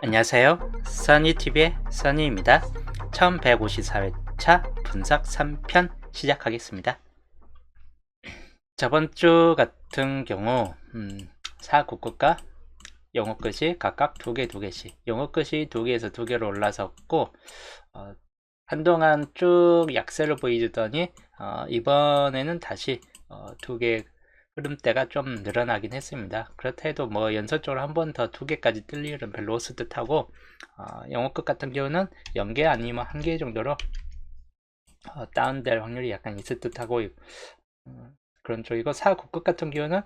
안녕하세요. 써니TV의 써니입니다. 1154회차 분석 3편 시작하겠습니다. 저번 주 같은 경우 사국구가 영어 끝이 각각 2개씩 영어 끝이 2개에서 2개로 올라섰고 한동안 쭉 약세를 보이더니 이번에는 다시 2개 흐름대가 좀 늘어나긴 했습니다. 그렇다 해도 뭐 연속적으로 한 번 더 2개까지 뜰 일은 별로 없을 듯 하고 영어끝 같은 경우는 0개 아니면 1개 정도로 다운될 확률이 약간 있을 듯 하고 그런 쪽이고, 사국끝 같은 경우는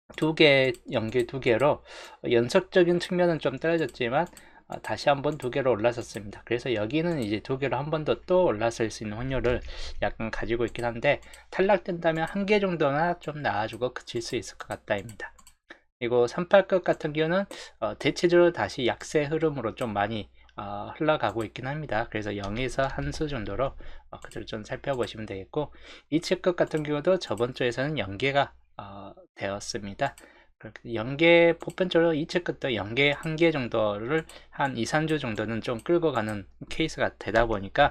2개, 0개, 2개로 연속적인 측면은 좀 떨어졌지만 다시 한번 2개로 올라섰습니다. 그래서 여기는 이제 2개로 한 번 더 또 올라설 수 있는 확률을 약간 가지고 있긴 한데, 탈락된다면 1개 정도나 좀 나아주고 그칠 수 있을 것 같다입니다. 그리고 38끝 같은 경우는 대체적으로 다시 약세 흐름으로 좀 많이 흘러가고 있긴 합니다. 그래서 0에서 한 수 정도로 그대로 좀 살펴보시면 되겠고, 2층끝 같은 경우도 저번 주에서는 연계가 되었습니다. 0개 보편적으로 2층 끝도 0개 1개 정도를 한 2, 3주 정도는 좀 끌고 가는 케이스가 되다 보니까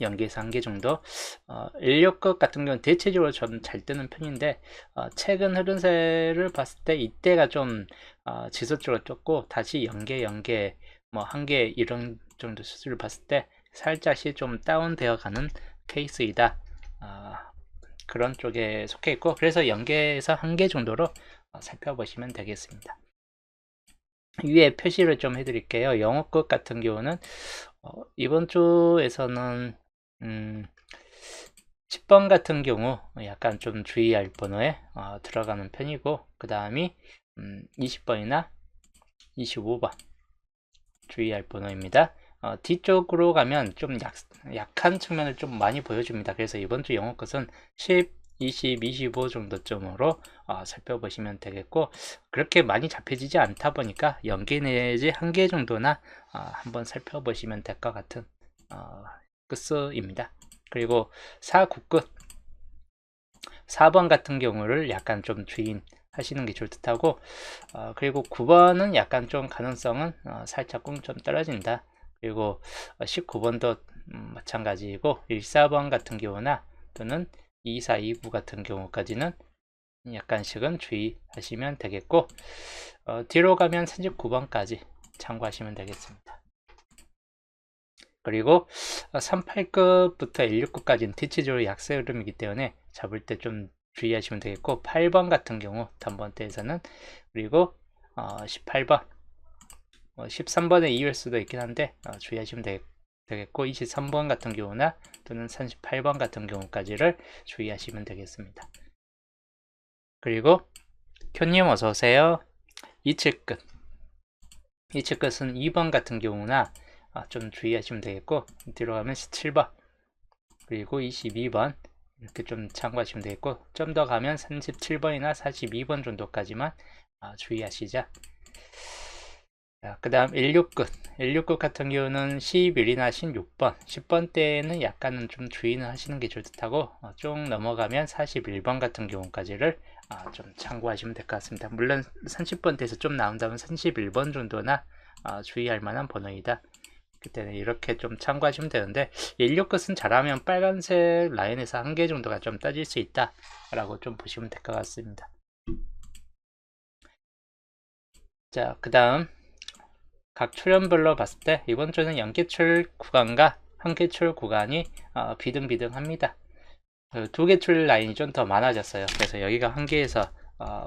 0개에서 1개 정도. 16끝 같은 경우는 대체적으로 좀 잘 뜨는 편인데 최근 흐름세를 봤을 때 이때가 좀 지속적으로 떴고, 다시 0개 0개 뭐 1개 이런 정도 수준을 봤을 때 살짝씩 좀 다운되어 가는 케이스이다, 그런 쪽에 속해 있고, 그래서 0개에서 1개 정도로 살펴보시면 되겠습니다. 위에 표시를 좀 해드릴게요. 영어끝 같은 경우는 이번 주에서는 10번 같은 경우 약간 좀 주의할 번호에 들어가는 편이고, 그 다음이 20번이나 25번 주의할 번호입니다. 뒤쪽으로 가면 좀 약한 측면을 좀 많이 보여줍니다. 그래서 이번 주 영어 것은 10, 20, 25 정도쯤으로 살펴보시면 되겠고, 그렇게 많이 잡혀지지 않다 보니까 0개 내지 1개 정도나 한번 살펴보시면 될 것 같은 끝수입니다. 그리고 4국끝 4번 같은 경우를 약간 좀 주의하시는 게 좋을 듯 하고, 그리고 9번은 약간 좀 가능성은 살짝 좀 떨어진다. 그리고 19번도 마찬가지이고, 14번 같은 경우나 또는 24, 29 같은 경우까지는 약간씩은 주의하시면 되겠고, 뒤로 가면 39번까지 참고하시면 되겠습니다. 그리고 38급부터 169까지는 대체적으로 약세 흐름이기 때문에 잡을 때 좀 주의하시면 되겠고, 8번 같은 경우 단번대에서는, 그리고 18번 13번에 이을 수도 있긴 한데 주의하시면 되겠고, 23번 같은 경우나 또는 38번 같은 경우까지를 주의하시면 되겠습니다. 그리고 쿄님 어서오세요. 이측끝 2번 같은 경우나 좀 주의하시면 되겠고, 뒤로 가면 17번 그리고 22번 이렇게 좀 참고하시면 되겠고, 좀 더 가면 37번이나 42번 정도까지만 주의하시자. 그 다음 16끝 같은 경우는 11이나 16번 10번 때는 약간은 좀 주의는 하시는 게 좋을 듯하고, 쭉 넘어가면 41번 같은 경우까지를 좀 참고하시면 될 것 같습니다. 물론 30번대에서 좀 나온다면 31번 정도나 주의할 만한 번호이다. 그때는 이렇게 좀 참고하시면 되는데, 16끝은 잘하면 빨간색 라인에서 1개 정도가 좀 따질 수 있다 라고 좀 보시면 될 것 같습니다. 자, 그 다음 각 출연별로 봤을 때 이번 주는 연계출 구간과 한계출 구간이 비등비등합니다. 2개 출 라인이 좀 더 많아졌어요. 그래서 여기가 1개에서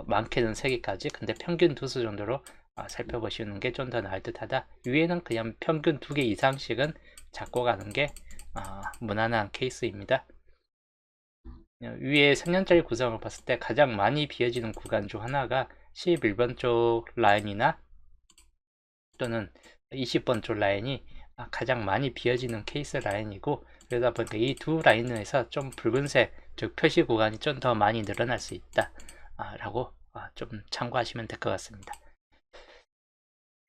많게는 3개까지, 근데 평균 2수 정도로 살펴보시는 게 좀 더 나을 듯하다. 위에는 그냥 평균 2개 이상씩은 잡고 가는 게 무난한 케이스입니다. 위에 3년짜리 구성을 봤을 때 가장 많이 비어지는 구간 중 하나가 11번 쪽 라인이나 또는 20번 쪽 라인이 가장 많이 비어지는 케이스 라인이고, 그러다 보니까 이 두 라인에서 좀 붉은색, 즉 표시 구간이 좀 더 많이 늘어날 수 있다 라고 좀 참고하시면 될 것 같습니다.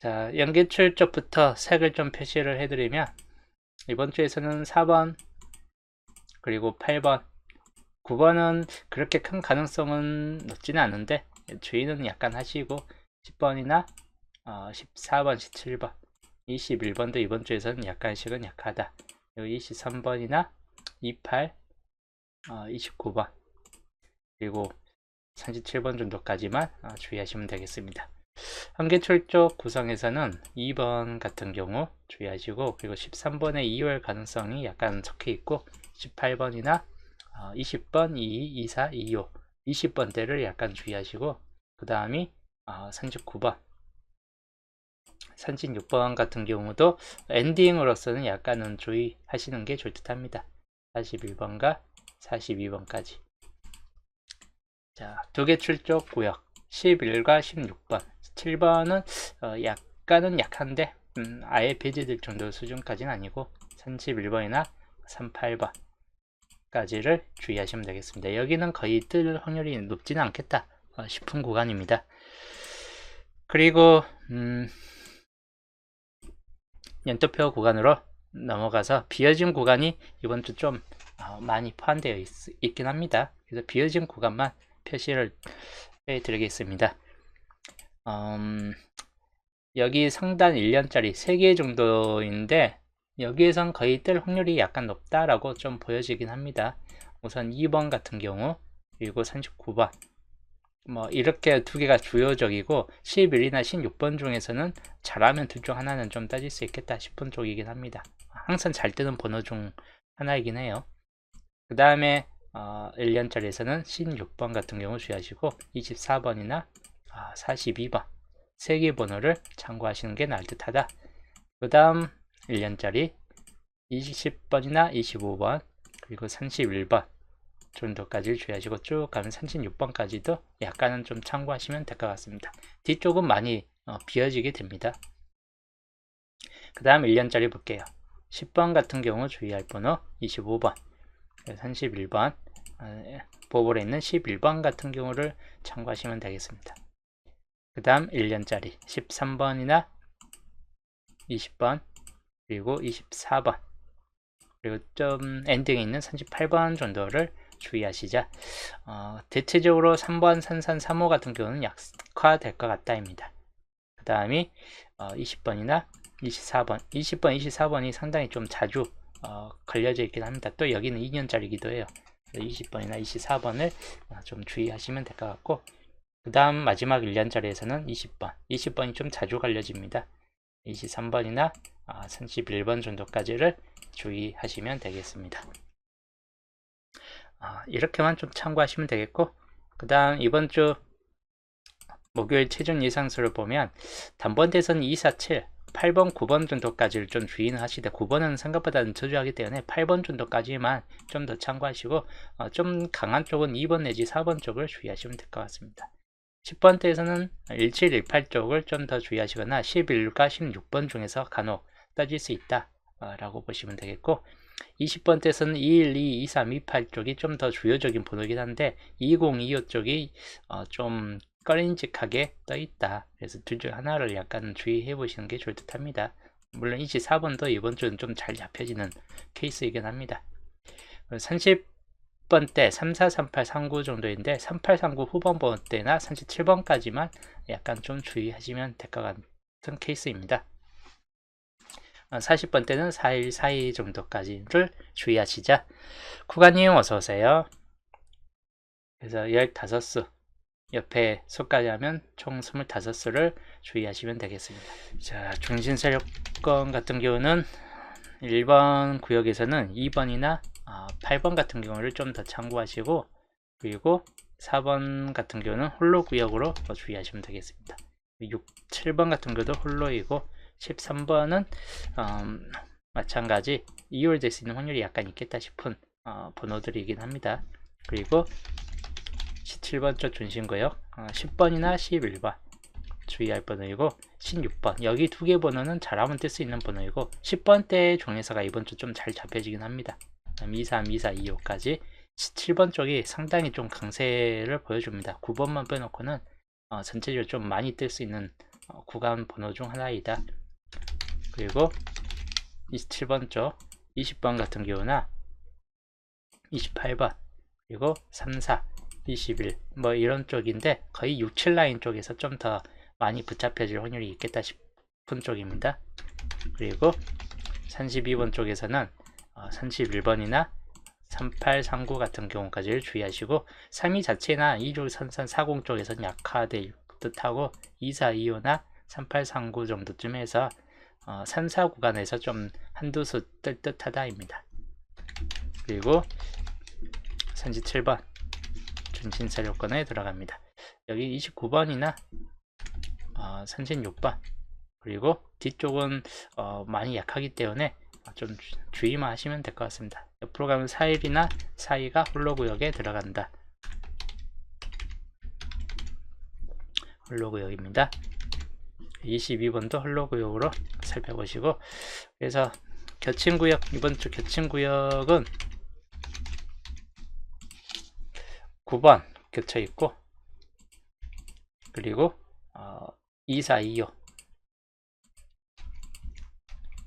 자, 연계출 쪽부터 색을 좀 표시를 해드리면, 이번 주에서는 4번 그리고 8번 9번은 그렇게 큰 가능성은 높지는 않은데 주의는 약간 하시고, 10번이나 14번, 17번, 21번도 이번 주에서는 약간씩은 약하다. 여기 23번이나 28, 29번, 그리고 37번 정도까지만 주의하시면 되겠습니다. 한계철 쪽 구성에서는 2번 같은 경우 주의하시고, 그리고 13번의 2월 가능성이 약간 적혀 있고, 18번이나 20번, 22, 24, 25, 20번대를 약간 주의하시고, 그 다음이 39번, 36번 같은 경우도 엔딩으로서는 약간은 주의하시는 게 좋을 듯 합니다. 41번과 42번까지. 자, 두 개 출적 구역 11과 16번. 7번은 약간은 약한데 아예 배제될 정도 수준까지는 아니고 31번이나 38번까지를 주의하시면 되겠습니다. 여기는 거의 뜰 확률이 높지는 않겠다 싶은 구간입니다. 그리고 연도표 구간으로 넘어가서 비어진 구간이 이번 주 좀 많이 포함되어 있긴 합니다. 그래서 비어진 구간만 표시를 해드리겠습니다. 여기 상단 1년짜리 3개 정도인데 여기에선 거의 뜰 확률이 약간 높다라고 좀 보여지긴 합니다. 우선 2번 같은 경우, 그리고 39번, 뭐 이렇게 두 개가 주요적이고 11이나 16번 중에서는 잘하면 둘 중 하나는 좀 따질 수 있겠다 싶은 쪽이긴 합니다. 항상 잘 뜨는 번호 중 하나이긴 해요. 그 다음에 1년짜리에서는 16번 같은 경우 주의하시고 24번이나 42번 3개 번호를 참고하시는 게 나을 듯 하다. 그 다음 1년짜리 20번이나 25번 그리고 31번 정도까지 주의하시고 쭉 가면 36번까지도 약간은 좀 참고하시면 될 것 같습니다. 뒤쪽은 많이 비어지게 됩니다. 그 다음 1년짜리 볼게요. 10번 같은 경우 주의할 번호 25번 31번 보볼에 있는 11번 같은 경우를 참고하시면 되겠습니다. 그 다음 1년짜리 13번이나 20번 그리고 24번 그리고 좀 엔딩에 있는 38번 정도를 주의하시자. 대체적으로 3번, 산산, 3호 같은 경우는 약화될 것 같다입니다. 그 다음이 20번이나 24번 20번, 24번이 상당히 좀 자주 걸려져 있긴 합니다. 또 여기는 2년짜리기도 해요. 20번이나 24번을 좀 주의하시면 될 것 같고, 그 다음 마지막 1년짜리에서는 20번 20번이 좀 자주 걸려집니다. 23번이나 31번 정도까지를 주의하시면 되겠습니다. 이렇게만 좀 참고하시면 되겠고, 그 다음 이번 주 목요일 최종 예상수를 보면 단번대선 247 8번, 9번 정도까지를 좀 주의는 하시되 9번은 생각보다는 저조하기 때문에 8번 정도까지만 좀 더 참고하시고 좀 강한 쪽은 2번 내지 4번 쪽을 주의하시면 될 것 같습니다. 10번대에서는 17, 18 쪽을 좀 더 주의하시거나 11과 16번 중에서 간혹 따질 수 있다 라고 보시면 되겠고, 20번대에서는 21, 22, 23, 28 쪽이 좀 더 주요적인 번호이긴 한데 20, 25 쪽이 좀 꺼림직하게 떠 있다. 그래서 둘 중 하나를 약간 주의해 보시는 게 좋을 듯 합니다. 물론 24번도 이번 주는 좀 잘 잡혀지는 케이스이긴 합니다. 30번대 34, 38, 39 정도인데 38, 39 후반 번대나 37번까지만 약간 좀 주의하시면 될 것 같은 케이스입니다. 40번대는 41, 42 정도까지를 주의하시자. 구간이용 어서오세요. 그래서 15수 옆에 수까지 하면 총 25수를 주의하시면 되겠습니다. 자, 중진세력권 같은 경우는 1번 구역에서는 2번이나 8번 같은 경우를 좀 더 참고하시고, 그리고 4번 같은 경우는 홀로 구역으로 주의하시면 되겠습니다. 6, 7번 같은 경우도 홀로이고 13번은 마찬가지 2월 될 수 있는 확률이 약간 있겠다 싶은 번호들이긴 합니다. 그리고 17번 쪽 중심구역 10번이나 11번 주의할 번호이고, 16번 여기 두 개 번호는 잘하면 뜰 수 있는 번호이고 10번대 종에서가 이번 주 좀 잘 잡혀지긴 합니다. 23, 24, 25까지 17번 쪽이 상당히 좀 강세를 보여줍니다. 9번만 빼놓고는 전체적으로 좀 많이 뜰 수 있는 구간 번호 중 하나이다. 그리고 27번 쪽 20번 같은 경우나 28번 그리고 3, 4 21 뭐 이런 쪽인데 거의 6, 7라인 쪽에서 좀 더 많이 붙잡혀질 확률이 있겠다 싶은 쪽입니다. 그리고 32번 쪽에서는 31번이나 3839 같은 경우까지를 주의하시고 32 자체나 2조 선선 40 쪽에서는 약화될 듯하고 2425나 3839 정도쯤에서 산사 구간에서 좀 한두 수 뜰 듯하다입니다. 그리고 37번 준신사료권에 들어갑니다. 여기 29번이나 36번 그리고 뒤쪽은 많이 약하기 때문에 좀 주의만 하시면 될 것 같습니다. 옆으로 가면 41이나 42가 홀로구역에 들어간다. 홀로구역입니다. 22번도 홀로구역으로 살펴보시고, 그래서 겹친구역, 이번 주 겹친구역은 9번 겹쳐있고, 그리고 2425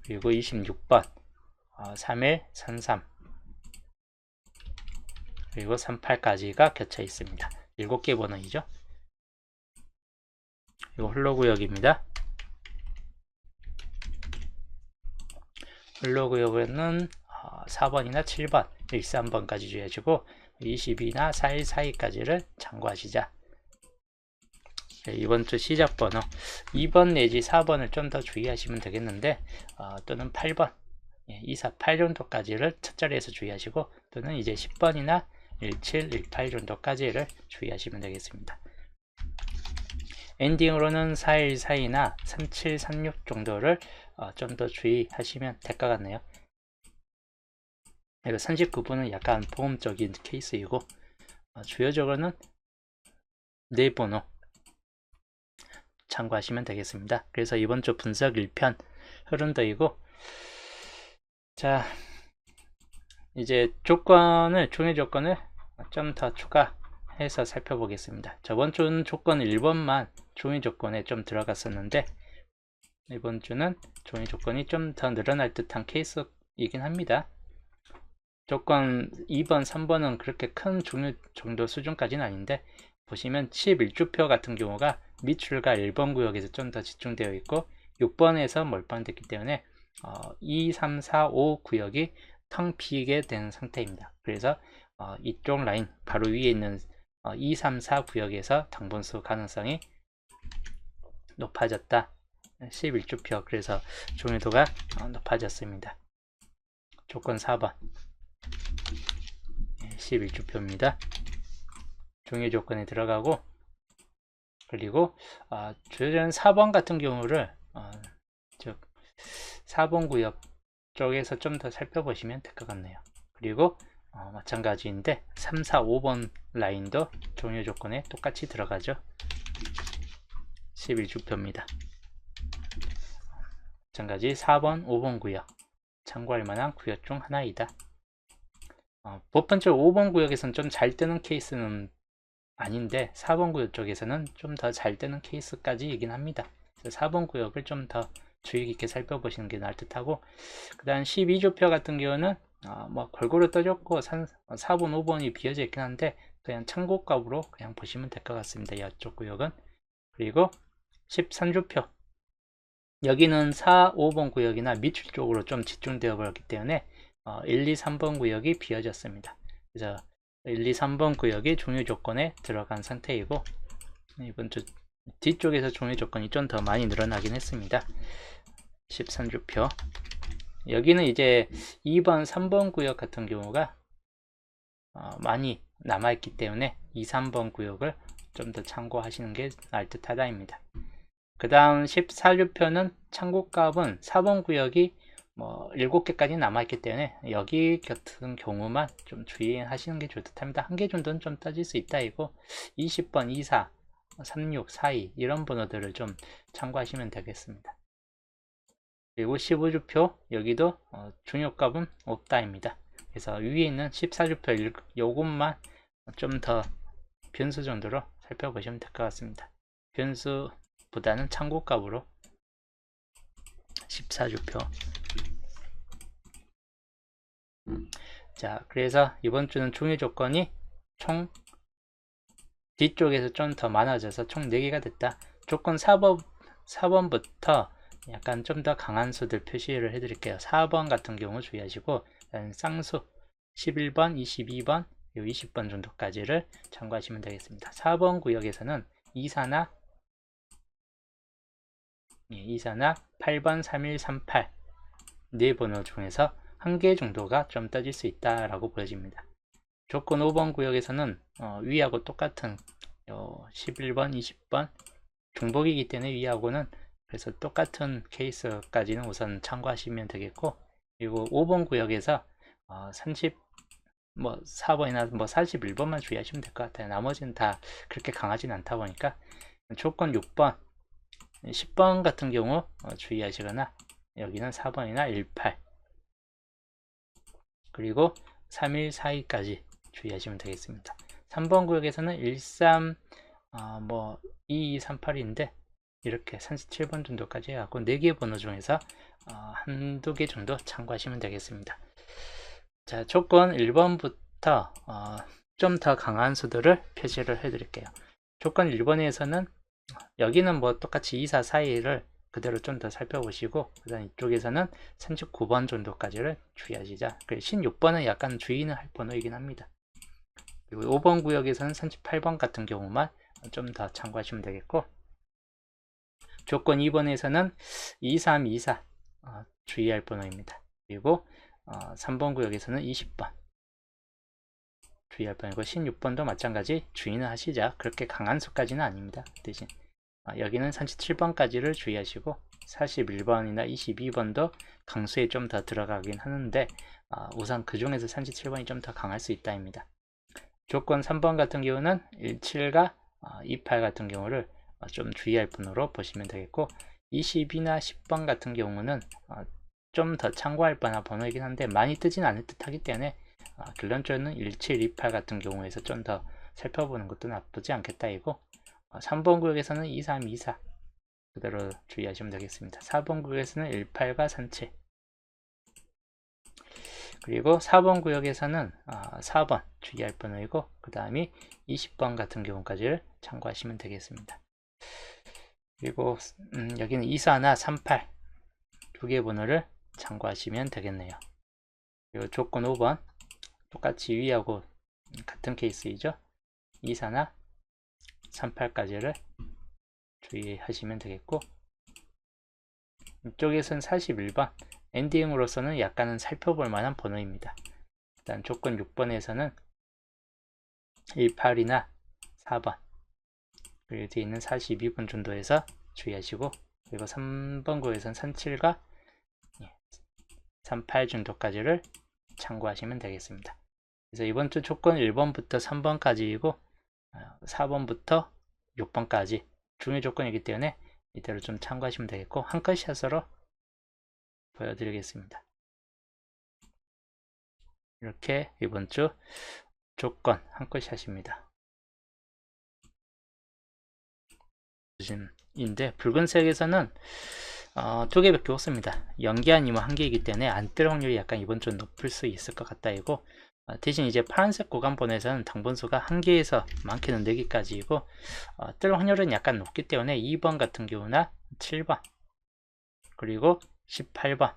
그리고 26번 3133 그리고 38까지가 겹쳐 있습니다. 7개 번호이죠. 이거 홀로구역입니다. 홀로구역은 4번이나 7번, 13번까지 주의하시고 22나 4142까지를 참고하시자. 이번 주 시작 번호 2번 내지 4번을 좀 더 주의하시면 되겠는데 또는 8번 248 정도까지를 첫 자리에서 주의하시고 또는 이제 10번이나 17, 18 정도까지를 주의하시면 되겠습니다. 엔딩으로는 4142나 3736 정도를 좀 더 주의하시면 될 것 같네요. 39번은 약간 보험적인 케이스이고 주요적으로는 4번호 참고하시면 되겠습니다. 그래서 이번 주 분석 1편 흐름더이고, 자 이제 종이 조건을 좀 더 추가해서 살펴보겠습니다. 저번 주는 조건 1번만 종이 조건에 좀 들어갔었는데 이번 주는 종이 조건이 좀 더 늘어날 듯한 케이스이긴 합니다. 조건 2번, 3번은 그렇게 큰 종류 정도 수준까지는 아닌데 보시면 11주표 같은 경우가 밑줄과 1번 구역에서 좀 더 집중되어 있고 6번에서 몰빵됐기 때문에 2, 3, 4, 5 구역이 텅 비게 된 상태입니다. 그래서 이쪽 라인 바로 위에 있는 2, 3, 4 구역에서 당분수 가능성이 높아졌다. 11주표, 그래서 중요도가 높아졌습니다. 조건 4번 11주표입니다. 종료 조건에 들어가고, 그리고 주요전 4번 같은 경우를 즉 4번 구역 쪽에서 좀 더 살펴보시면 될 것 같네요. 그리고 마찬가지인데 3, 4, 5번 라인도 종료 조건에 똑같이 들어가죠. 11주표입니다. 마찬가지 4번, 5번 구역 참고할 만한 구역 중 하나이다. 보편적으로 5번 구역에서는 좀 잘 뜨는 케이스는 아닌데 4번 구역 쪽에서는 좀 더 잘 뜨는 케이스까지이긴 합니다. 그래서 4번 구역을 좀 더 주의 깊게 살펴보시는 게 나을 듯하고, 그 다음 12주표 같은 경우는 뭐 골고루 떠졌고 4번, 5번이 비어져 있긴 한데 그냥 참고값으로 그냥 보시면 될 것 같습니다. 이쪽 구역은. 그리고 13주표 여기는 4, 5번 구역이나 밑줄 쪽으로 좀 집중되어 버렸기 때문에 1, 2, 3번 구역이 비어졌습니다. 그래서 1, 2, 3번 구역이 종료 조건에 들어간 상태이고, 이번 주 뒤쪽에서 종료 조건이 좀 더 많이 늘어나긴 했습니다. 13주표 여기는 이제 2번, 3번 구역 같은 경우가 많이 남아있기 때문에 2, 3번 구역을 좀 더 참고하시는 게 나을 듯하다입니다. 그 다음 14주표는 참고값은 4번 구역이 뭐 7개까지 남아있기 때문에 여기 같은 경우만 좀 주의하시는 게 좋을 듯합니다. 한 개 정도는 좀 따질 수 있다 이고 20번, 24, 36, 42 이런 번호들을 좀 참고하시면 되겠습니다. 그리고 15주표 여기도 중요값은 없다입니다. 그래서 위에 있는 14주표 요것만 좀 더 변수 정도로 살펴보시면 될 것 같습니다. 변수보다는 참고값으로 14주표. 자, 그래서 이번 주는 종료 조건이 총 뒤쪽에서 좀 더 많아져서 총 4개가 됐다. 조건 4번부터 약간 좀 더 강한 수들 표시를 해드릴게요. 4번 같은 경우 주의하시고, 쌍수 11번, 22번, 20번 정도까지를 참고하시면 되겠습니다. 4번 구역에서는 2사나 8번, 31, 38 네 번호 중에서 한 개 정도가 좀 떠질 수 있다라고 보여집니다. 조건 5번 구역에서는 위하고 똑같은 11번, 20번 중복이기 때문에 위하고는 그래서 똑같은 케이스까지는 우선 참고하시면 되겠고, 그리고 5번 구역에서 4번이나 41번만 주의하시면 될 것 같아요. 나머지는 다 그렇게 강하진 않다 보니까. 조건 6번, 10번 같은 경우 주의하시거나, 여기는 4번이나 18 그리고 31, 42까지 주의하시면 되겠습니다. 3번 구역에서는 13, 2238인데 이렇게 37번 정도까지 해갖고 4개 번호 중에서 한두 개 정도 참고하시면 되겠습니다. 자, 조건 1번부터 좀 더 강한 수들을 표시를 해드릴게요. 조건 1번에서는 여기는 똑같이 2, 4, 4, 1을 그대로 좀 더 살펴보시고, 그 다음 이쪽에서는 39번 정도까지를 주의하시자. 16번은 약간 주의는 할 번호이긴 합니다. 그리고 5번 구역에서는 38번 같은 경우만 좀 더 참고하시면 되겠고, 조건 2번에서는 23, 24 주의할 번호입니다. 그리고 3번 구역에서는 20번 주의할 번호이고, 16번도 마찬가지 주의는 하시자. 그렇게 강한 수까지는 아닙니다. 대신 여기는 37번까지를 주의하시고, 41번이나 22번도 강수에 좀 더 들어가긴 하는데 우선 그 중에서 37번이 좀 더 강할 수 있다입니다. 조건 3번 같은 경우는 17과 28 같은 경우를 좀 주의할 번호로 보시면 되겠고, 20이나 10번 같은 경우는 좀 더 참고할 뻔한 번호이긴 한데 많이 뜨진 않을 듯 하기 때문에 결론적으로는 17, 28 같은 경우에서 좀 더 살펴보는 것도 나쁘지 않겠다 이고, 3번 구역에서는 23, 24 그대로 주의하시면 되겠습니다. 4번 구역에서는 18과 37 그리고 4번 구역에서는 4번 주의할 번호이고, 그 다음이 20번 같은 경우까지를 참고하시면 되겠습니다. 그리고 여기는 24나 38 두 개 번호를 참고하시면 되겠네요. 그리고 조건 5번 똑같이 위하고 같은 케이스이죠. 24나 38까지를 주의하시면 되겠고, 이쪽에서는 41번 엔딩으로서는 약간은 살펴볼 만한 번호입니다. 일단 조건 6번에서는 18이나 4번 그리고 뒤에 있는 42번 정도에서 주의하시고, 그리고 3번 구에서는 37과 38 정도까지를 참고하시면 되겠습니다. 그래서 이번 주 조건 1번부터 3번까지이고 4번부터 6번까지 중요 조건이기 때문에 이대로 좀 참고하시면 되겠고, 한 컷 샷으로 보여드리겠습니다. 이렇게 이번 주 조건 한 컷 샷입니다. 인데 붉은색에서는 두 개밖에 없습니다. 연기 아니면 한 개이기 때문에 안 뜰 확률이 약간 이번 주 높을 수 있을 것 같다 이고, 대신 이제 파란색 구간번에서는 당번수가 한 개에서 많게는 4개까지이고 뜰 확률은 약간 높기 때문에 2번 같은 경우나 7번 그리고 18번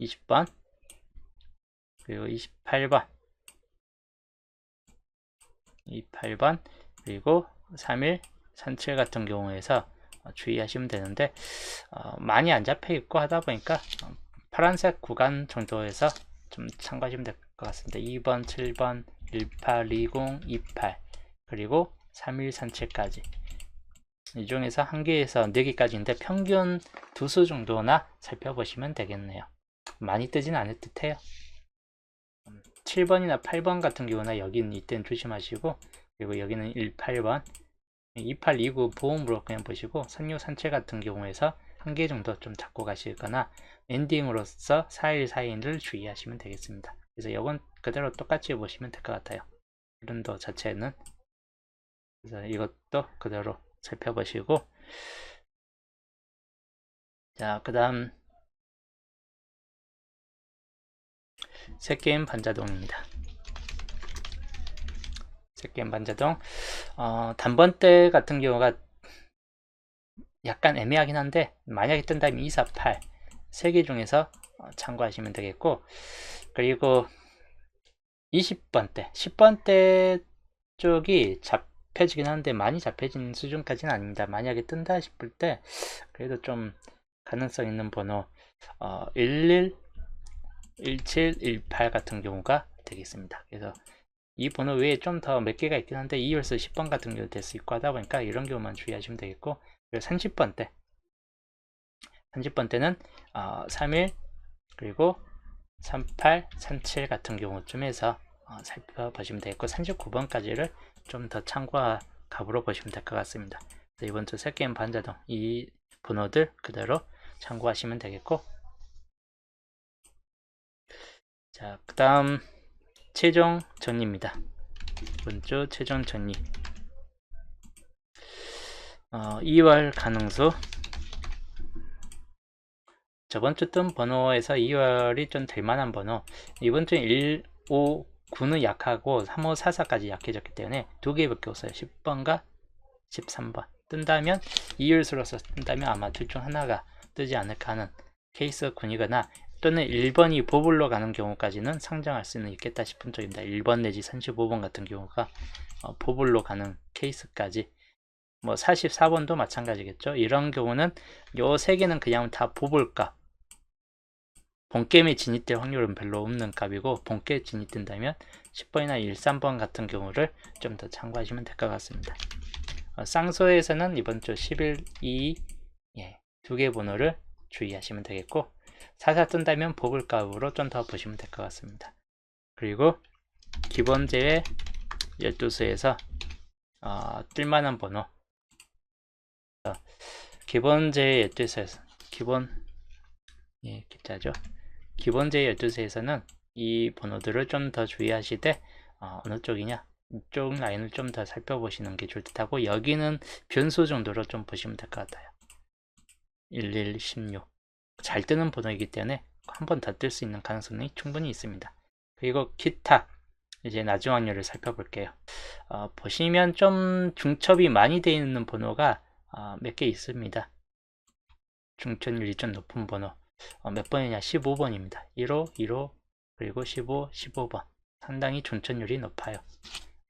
20번 그리고 28번 그리고 3일 37 같은 경우에서 주의하시면 되는데 많이 안 잡혀 있고 하다 보니까 파란색 구간 정도에서 좀 참고하시면 될 것 같습니다. 2번, 7번, 18, 20, 28 그리고 3일 37까지 이 중에서 한 개에서 4개까지인데 평균 2수 정도나 살펴보시면 되겠네요. 많이 뜨진 않을 듯해요. 7번이나 8번 같은 경우나 여기는 이때는 조심하시고, 그리고 여기는 18번 28, 29 보험으로 그냥 보시고, 선유 산책 같은 경우에서 한 개 정도 좀 잡고 가시거나 엔딩으로서 4일 4일을 주의하시면 되겠습니다. 그래서 이건 그대로 똑같이 보시면 될 것 같아요. 이런도 자체는. 그래서 이것도 그대로 살펴보시고, 자, 그 다음 셋게임 반자동입니다. 셋게임 반자동 단번대 같은 경우가 약간 애매하긴 한데 만약에 뜬다면 2, 4, 8 세 개 중에서 참고하시면 되겠고, 그리고 20번대, 10번대 쪽이 잡혀지긴 하는데 많이 잡혀진 수준까지는 아닙니다. 만약에 뜬다 싶을 때 그래도 좀 가능성 있는 번호 11, 17, 18 같은 경우가 되겠습니다. 그래서 이 번호 외에 좀 더 몇 개가 있긴 한데 2열서 10번 같은 경우 될 수 있고 하다 보니까 이런 경우만 주의하시면 되겠고, 그리고 30번대, 30번대는 31 그리고 38, 37 같은 경우쯤에서 살펴보시면 되겠고, 39번까지를 좀 더 참고 값으로 보시면 될 것 같습니다. 이번 주 새게임 반자동 이 번호들 그대로 참고하시면 되겠고, 자, 그 다음 최종 정리입니다. 이번 주 최종 정리. 2월 가능수. 저번 주 뜬 번호에서 2월이 좀 될만한 번호. 이번 주에 1, 5, 9는 약하고 3, 5, 4, 4까지 약해졌기 때문에 두 개밖에 없어요. 10번과 13번. 뜬다면 2열수로서 뜬다면 아마 둘 중 하나가 뜨지 않을까 하는 케이스군이거나, 또는 1번이 보블로 가는 경우까지는 상정할 수는 있겠다 싶은 쪽입니다. 1번 내지 35번 같은 경우가 보블로 가는 케이스까지, 뭐 44번도 마찬가지겠죠. 이런 경우는 요 세 개는 그냥 다 보볼값, 본게임에 진입될 확률은 별로 없는 값이고, 본게임에 진입된다면 10번이나 1, 3번 같은 경우를 좀 더 참고하시면 될 것 같습니다. 쌍소에서는 이번 주 11, 2, 두 개 번호를 주의하시면 되겠고, 44 뜬다면 보글값으로 좀 더 보시면 될 것 같습니다. 그리고 기본제외 12수에서 뜰만한 번호, 기본제외 12수에서 기자죠. 기본제외 12수에서는 이 번호들을 좀 더 주의하시되, 어느 쪽이냐, 이쪽 라인을 좀 더 살펴보시는 게 좋을 듯 하고, 여기는 변수 정도로 좀 보시면 될 것 같아요. 11, 16 잘 뜨는 번호이기 때문에 한 번 더 뜰 수 있는 가능성이 충분히 있습니다. 그리고 기타, 이제 나중 확률을 살펴볼게요. 보시면 좀 중첩이 많이 되어 있는 번호가 몇 개 있습니다. 중첩률이 좀 높은 번호, 몇 번이냐, 15번입니다 1호, 2호, 그리고 15, 15번 상당히 중첩률이 높아요.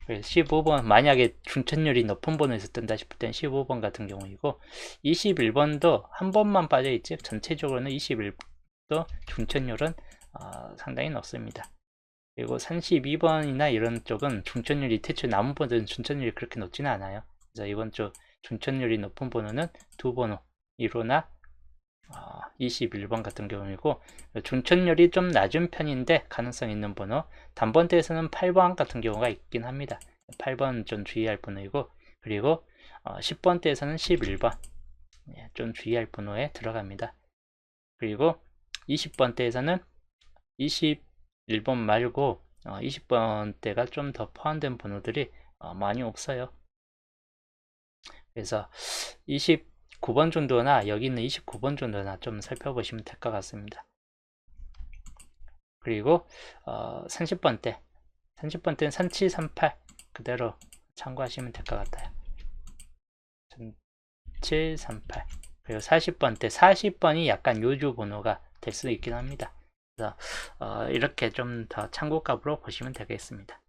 그래서 15번, 만약에 중첩률이 높은 번호에서 뜬다 싶을 땐 15번 같은 경우이고, 21번도 한 번만 빠져있지 전체적으로는 21도 중첩률은 상당히 높습니다. 그리고 32번이나 이런 쪽은 중첩률이, 대체 남은 번호는 중첩률이 그렇게 높지는 않아요. 그래서 이번 주 중첩률이 높은 번호는 두 번호, 1호나 21번 같은 경우이고, 중첩률이 좀 낮은 편인데 가능성 있는 번호, 단번대에서는 8번 같은 경우가 있긴 합니다. 8번 좀 주의할 번호이고, 그리고 10번대에서는 11번 좀 주의할 번호에 들어갑니다. 그리고 20번대에서는 21번 말고 20번대가 좀 더 포함된 번호들이 많이 없어요. 그래서 29번 정도나, 여기 있는 29번 정도나 좀 살펴보시면 될 것 같습니다. 그리고 30번대, 30번대는 37, 38 그대로 참고하시면 될 것 같아요. 37, 38. 그리고 40번대, 40번이 약간 요주 번호가 될 수 있긴 합니다. 그래서 이렇게 좀 더 참고값으로 보시면 되겠습니다.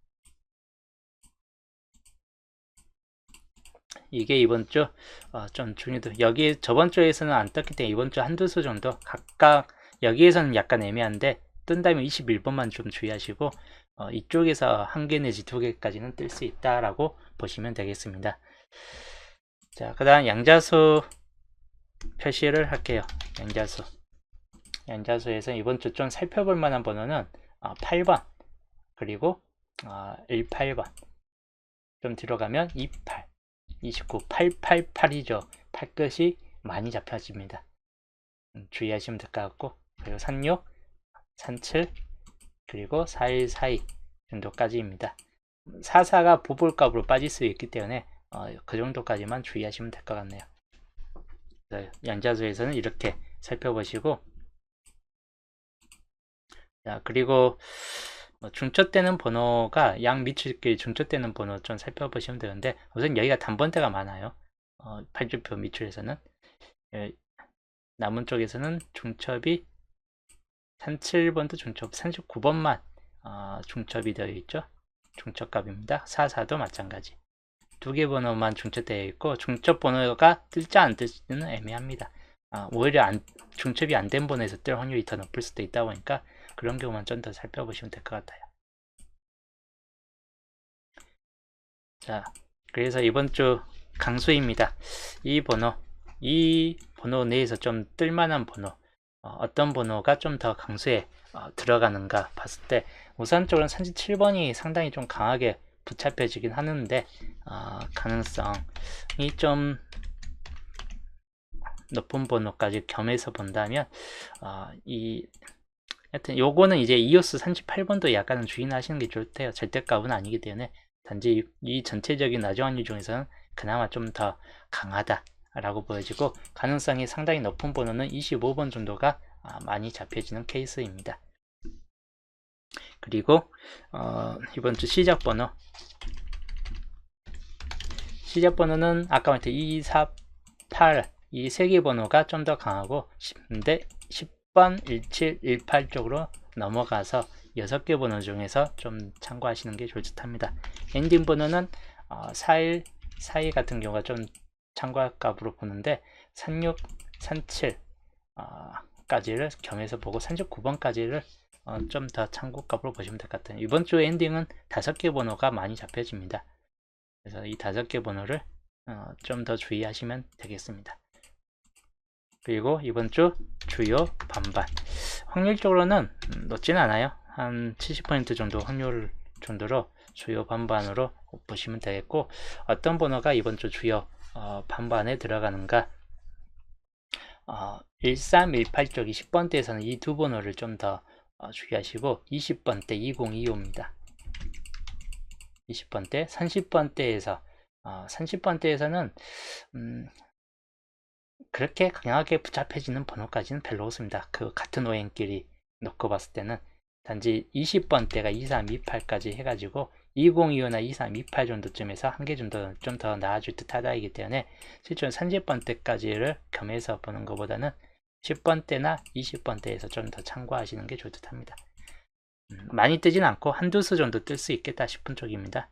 이게 이번 주 좀 중요도, 여기 저번 주에서는 안 떴기 때문에 이번 주 한두 수 정도 각각, 여기에서는 약간 애매한데 뜬다면 21번만 좀 주의하시고, 이쪽에서 한 개 내지 두 개까지는 뜰 수 있다라고 보시면 되겠습니다. 자, 그 다음 양자수 표시를 할게요. 양자수에서 이번 주 좀 살펴볼 만한 번호는 8번, 그리고 18번, 좀 뒤로 가면 28, 29, 888이죠. 8끝이 많이 잡혀집니다. 주의하시면 될 것 같고, 그리고 36, 37, 그리고 4142 정도까지입니다. 44가 보볼값으로 빠질 수 있기 때문에 그 정도까지만 주의하시면 될 것 같네요. 양자수에서는 이렇게 살펴보시고, 자, 그리고 중첩되는 번호가 양 밑줄길 중첩되는 번호 좀 살펴보시면 되는데, 우선 여기가 단번대가 많아요. 8주표 밑줄에서는. 남은 쪽에서는 중첩이 37번도 중첩, 39번만 중첩이 되어 있죠. 중첩값입니다. 44도 마찬가지. 두 개 번호만 중첩되어 있고 중첩 번호가 뜰지 안 뜰지는 애매합니다. 오히려 중첩이 안 된 번호에서 뜰 확률이 더 높을 수도 있다 보니까 그런 경우만 좀 더 살펴보시면 될 것 같아요. 자, 그래서 이번 주 강수입니다. 이 번호 내에서 좀 뜰만한 번호, 어떤 번호가 좀 더 강수에 들어가는가 봤을 때 우선적으로는 37번이 상당히 좀 강하게 붙잡혀지긴 하는데 가능성이 좀 높은 번호까지 겸해서 본다면 하여튼 요거는 이제 이오스 38번도 약간은 주의하시는 게 좋대요. 절대값은 아니기 때문에 단지 이 전체적인 낮은 확률 중에서는 그나마 좀 더 강하다 라고 보여지고 가능성이 상당히 높은 번호는 25번 정도가 많이 잡혀지는 케이스입니다. 그리고 이번 주 시작번호는 아까 말했던 2, 4, 8 이 세 개 번호가 좀 더 강하고 근데 10번, 17, 18 쪽으로 넘어가서 6개 번호 중에서 좀 참고하시는 게 좋을 듯 합니다. 엔딩 번호는 41, 42 같은 경우가 좀 참고할 값으로 보는데 36, 37 까지를 겸해서 보고 39번까지를 좀 더 참고값으로 보시면 될 것 같아요. 이번 주 엔딩은 5개 번호가 많이 잡혀집니다. 그래서 이 5개 번호를 좀 더 주의하시면 되겠습니다. 그리고 이번 주 주요 반반 확률적으로는 높지는 않아요. 한 70% 정도 확률 정도로 주요 반반으로 보시면 되겠고 어떤 번호가 이번 주 주요 반반에 들어가는가 1318 쪽 20번대에서는 이 두 번호를 좀 더 주의하시고 20번대 2025입니다. 20번대 30번대에서는 그렇게 강하게 붙잡혀지는 번호까지는 별로 없습니다. 그 같은 오행끼리 놓고 봤을 때는 단지 20번대가 2328까지 해가지고 2025나 2328 정도쯤에서 한 개 정도 좀 더 나아질 듯 하다이기 때문에 실제로 30번대까지를 겸해서 보는 것보다는 10번대나 20번대에서 좀 더 참고하시는 게 좋을 듯 합니다. 많이 뜨진 않고 한두 수 정도 뜰 수 있겠다 싶은 쪽입니다.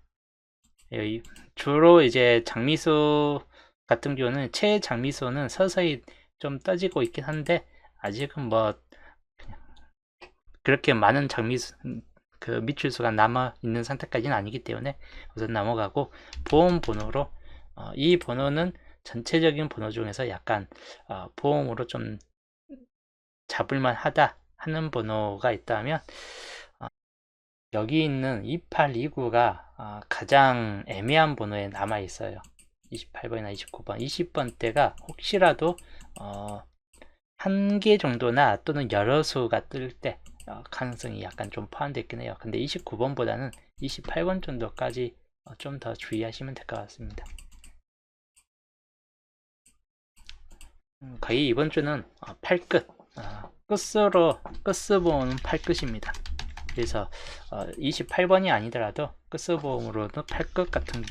주로 이제 장미수 같은 경우는 최장미수는 서서히 좀 떠지고 있긴 한데 아직은 뭐 그렇게 많은 장미수 그 미출수가 남아 있는 상태까지는 아니기 때문에 우선 넘어가고 보험 번호로 이 번호는 전체적인 번호 중에서 약간 보험으로 좀 잡을만 하다 하는 번호가 있다면 여기 있는 2829가 가장 애매한 번호에 남아 있어요. 28번이나 29번, 20번대가 혹시라도 한 개 정도나 또는 여러 수가 뜰 때 가능성이 약간 좀 포함되어 있긴 해요. 근데 29번보다는 28번 정도까지 좀 더 주의하시면 될 것 같습니다. 거의 이번 주는 8끝 끝수보험은 8끝입니다. 그래서 28번이 아니더라도 끝수보험으로는 8끝 같은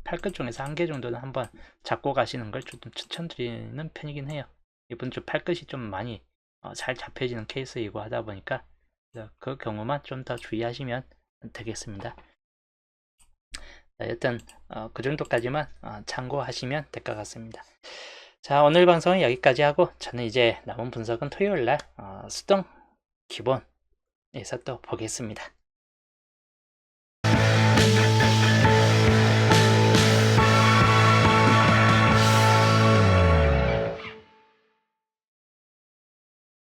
8끝 중에서 한 개 정도는 한번 잡고 가시는 걸 좀 추천드리는 편이긴 해요. 이번 주 8끝이 좀 많이 잘 잡혀지는 케이스이고 하다 보니까 그 경우만 좀 더 주의하시면 되겠습니다. 여튼 그 정도까지만 참고하시면 될 것 같습니다. 자, 오늘 방송은 여기까지 하고 저는 이제 남은 분석은 토요일날 수동 기본에서 또 보겠습니다.